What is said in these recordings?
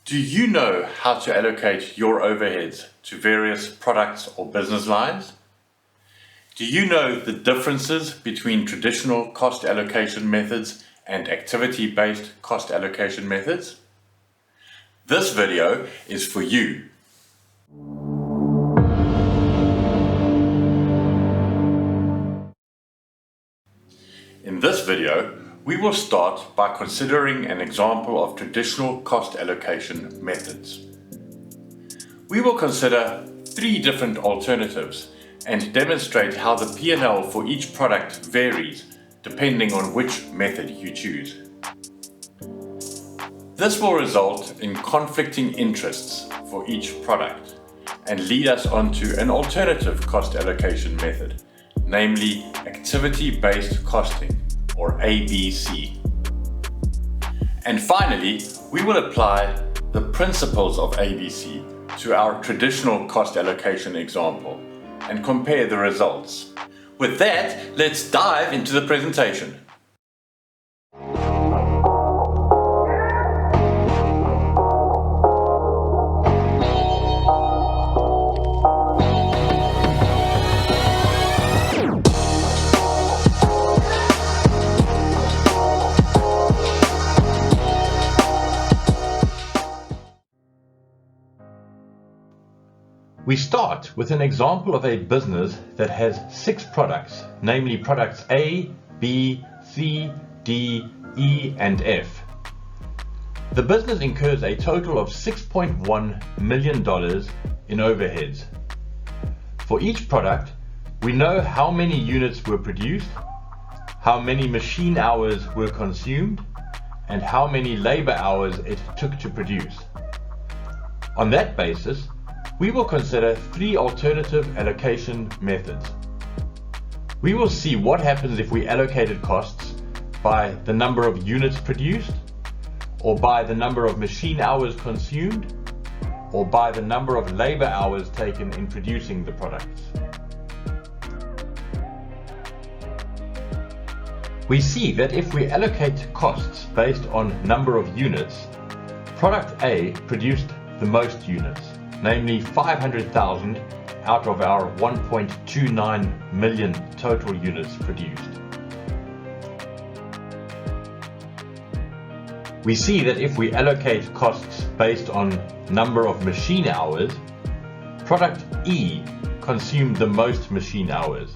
Do you know how to allocate your overheads to various products or business lines? Do you know the differences between traditional cost allocation methods and activity-based cost allocation methods? This video is for you. In this video, we will start by considering an example of traditional cost allocation methods. We will consider three different alternatives and demonstrate how the P&L for each product varies depending on which method you choose. This will result in conflicting interests for each product and lead us onto an alternative cost allocation method, namely activity-based costing, or ABC. And finally, we will apply the principles of ABC to our traditional cost allocation example and compare the results. With that, let's dive into the presentation. We start with an example of a business that has 6 products, namely products A, B, C, D, E, and F. The business incurs a total of $6.1 million in overheads. For each product, we know how many units were produced, how many machine hours were consumed, and how many labor hours it took to produce. On that basis, we will consider 3 alternative allocation methods. We will see what happens if we allocated costs by the number of units produced, or by the number of machine hours consumed, or by the number of labor hours taken in producing the products. We see that if we allocate costs based on number of units, product A produced the most units, namely 500,000 out of our 1.29 million total units produced. We see that if we allocate costs based on number of machine hours, product E consumed the most machine hours,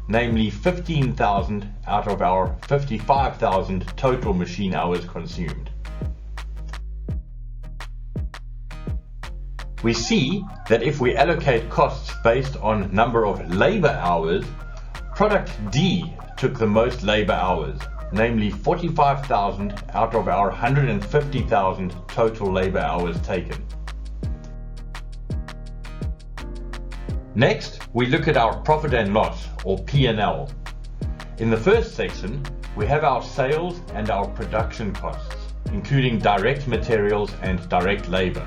namely 15,000 out of our 55,000 total machine hours consumed. We see that if we allocate costs based on number of labor hours, product D took the most labor hours, namely 45,000 out of our 150,000 total labor hours taken. Next, we look at our profit and loss, or P&L. In the first section, we have our sales and our production costs, including direct materials and direct labor.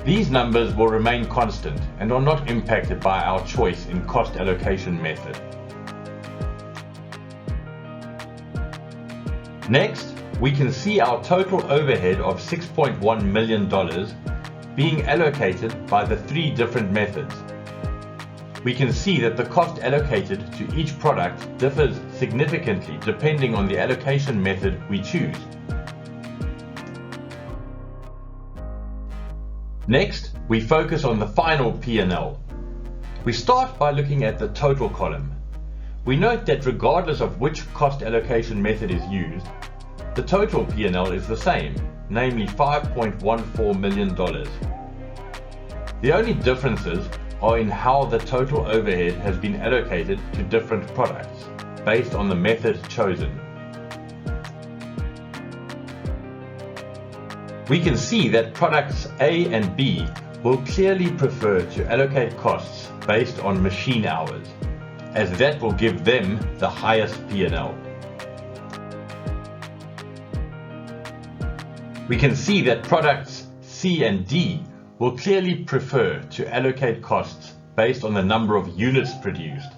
These numbers will remain constant and are not impacted by our choice in cost allocation method. Next, we can see our total overhead of $6.1 million being allocated by the 3 different methods. We can see that the cost allocated to each product differs significantly depending on the allocation method we choose. Next, we focus on the final P&L. We start by looking at the total column. We note that regardless of which cost allocation method is used, the total P&L is the same, namely $5.14 million. The only differences are in how the total overhead has been allocated to different products, based on the method chosen. We can see that products A and B will clearly prefer to allocate costs based on machine hours, as that will give them the highest P&L. We can see that products C and D will clearly prefer to allocate costs based on the number of units produced,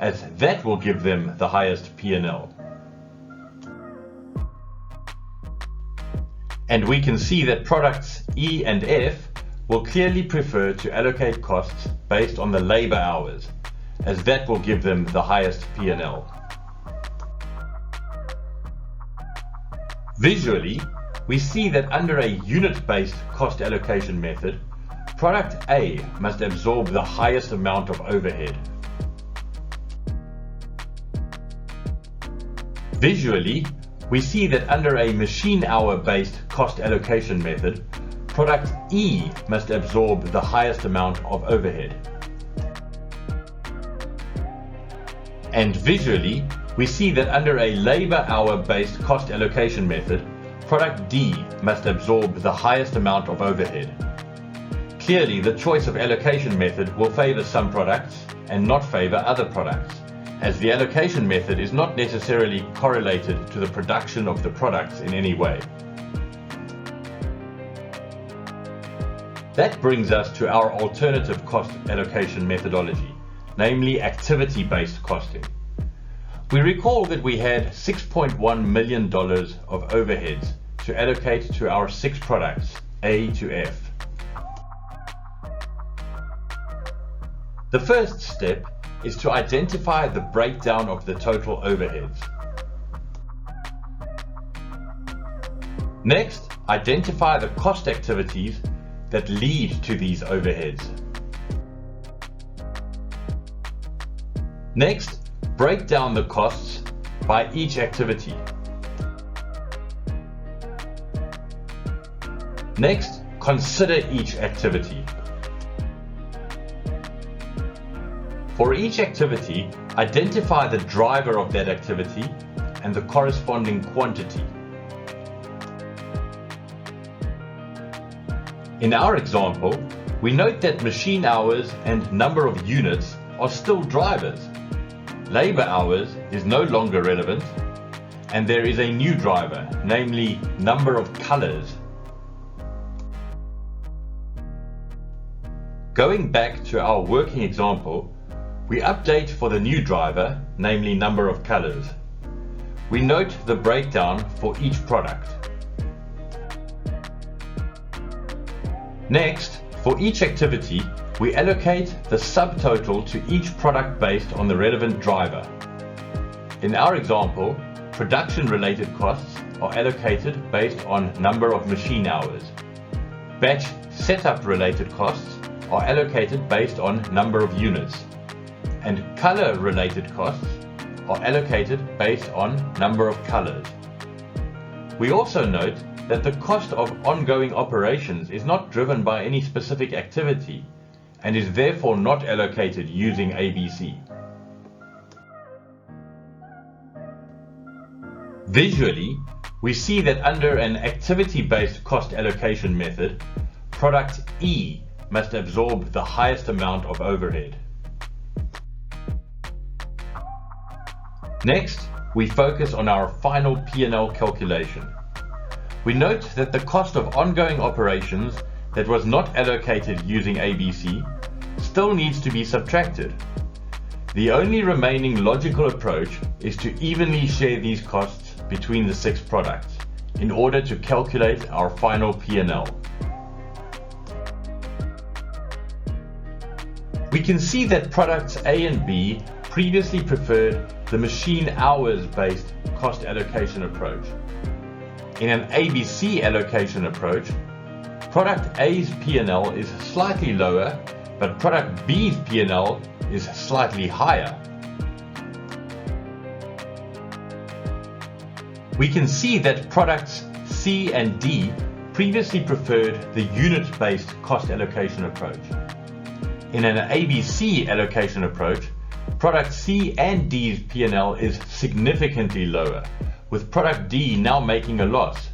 as that will give them the highest P&L. And we can see that products E and F will clearly prefer to allocate costs based on the labor hours, as that will give them the highest P&L. Visually, we see that under a unit-based cost allocation method, product A must absorb the highest amount of overhead. Visually, we see that under a machine hour-based cost allocation method, product E must absorb the highest amount of overhead. And visually, we see that under a labor hour-based cost allocation method, product D must absorb the highest amount of overhead. Clearly, the choice of allocation method will favor some products and not favor other products, as the allocation method is not necessarily correlated to the production of the products in any way. That brings us to our alternative cost allocation methodology, namely activity-based costing. We recall that we had $6.1 million of overheads to allocate to our 6 products, A to F. The first step is to identify the breakdown of the total overheads. Next, identify the cost activities that lead to these overheads. Next, break down the costs by each activity. Next, consider each activity. For each activity, identify the driver of that activity and the corresponding quantity. In our example, we note that machine hours and number of units are still drivers. Labor hours is no longer relevant, and there is a new driver, namely number of colors. Going back to our working example, we update for the new driver, namely number of colors. We note the breakdown for each product. Next, for each activity, we allocate the subtotal to each product based on the relevant driver. In our example, production-related costs are allocated based on number of machine hours. Batch setup-related costs are allocated based on number of units. And color-related costs are allocated based on number of colors. We also note that the cost of ongoing operations is not driven by any specific activity and is therefore not allocated using ABC. Visually, we see that under an activity-based cost allocation method, product E must absorb the highest amount of overhead. Next, we focus on our final P&L calculation. We note that the cost of ongoing operations that was not allocated using ABC still needs to be subtracted. The only remaining logical approach is to evenly share these costs between the 6 products in order to calculate our final P&L. We can see that products A and B previously preferred the machine hours-based cost allocation approach. In an ABC allocation approach, product A's P&L is slightly lower, but product B's P&L is slightly higher. We can see that products C and D previously preferred the unit-based cost allocation approach. In an ABC allocation approach, product C and D's P&L is significantly lower, with product D now making a loss.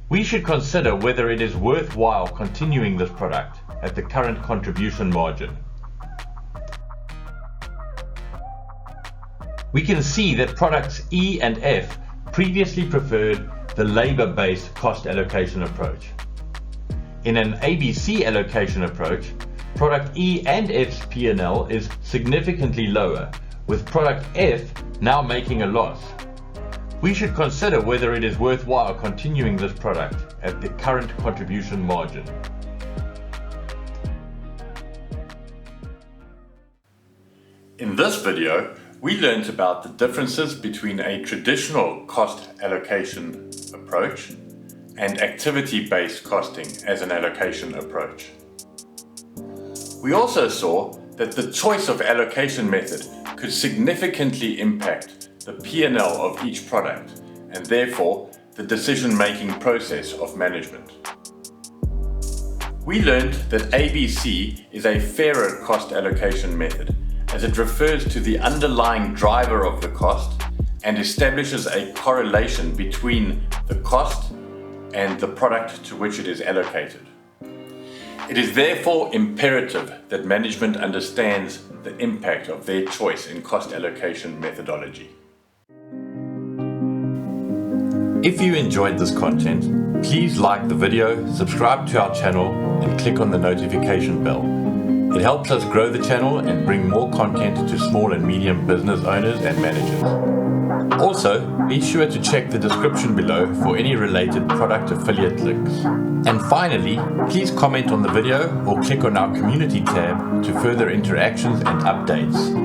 We should consider whether it is worthwhile continuing this product at the current contribution margin. We can see that products E and F previously preferred the labor-based cost allocation approach. In an ABC allocation approach, product E and F's P&L is significantly lower, with product F now making a loss. we should consider whether it is worthwhile continuing this product at the current contribution margin. In this video, we learned about the differences between a traditional cost allocation approach and activity-based costing as an allocation approach. We also saw that the choice of allocation method could significantly impact the P&L of each product and therefore the decision-making process of management. We learned that ABC is a fairer cost allocation method as it refers to the underlying driver of the cost and establishes a correlation between the cost and the product to which it is allocated. It is therefore imperative that management understands the impact of their choice in cost allocation methodology. If you enjoyed this content, please like the video, subscribe to our channel, and click on the notification bell. It helps us grow the channel and bring more content to small and medium business owners and managers. Also, be sure to check the description below for any related product affiliate links. And finally, please comment on the video or click on our community tab to further interactions and updates.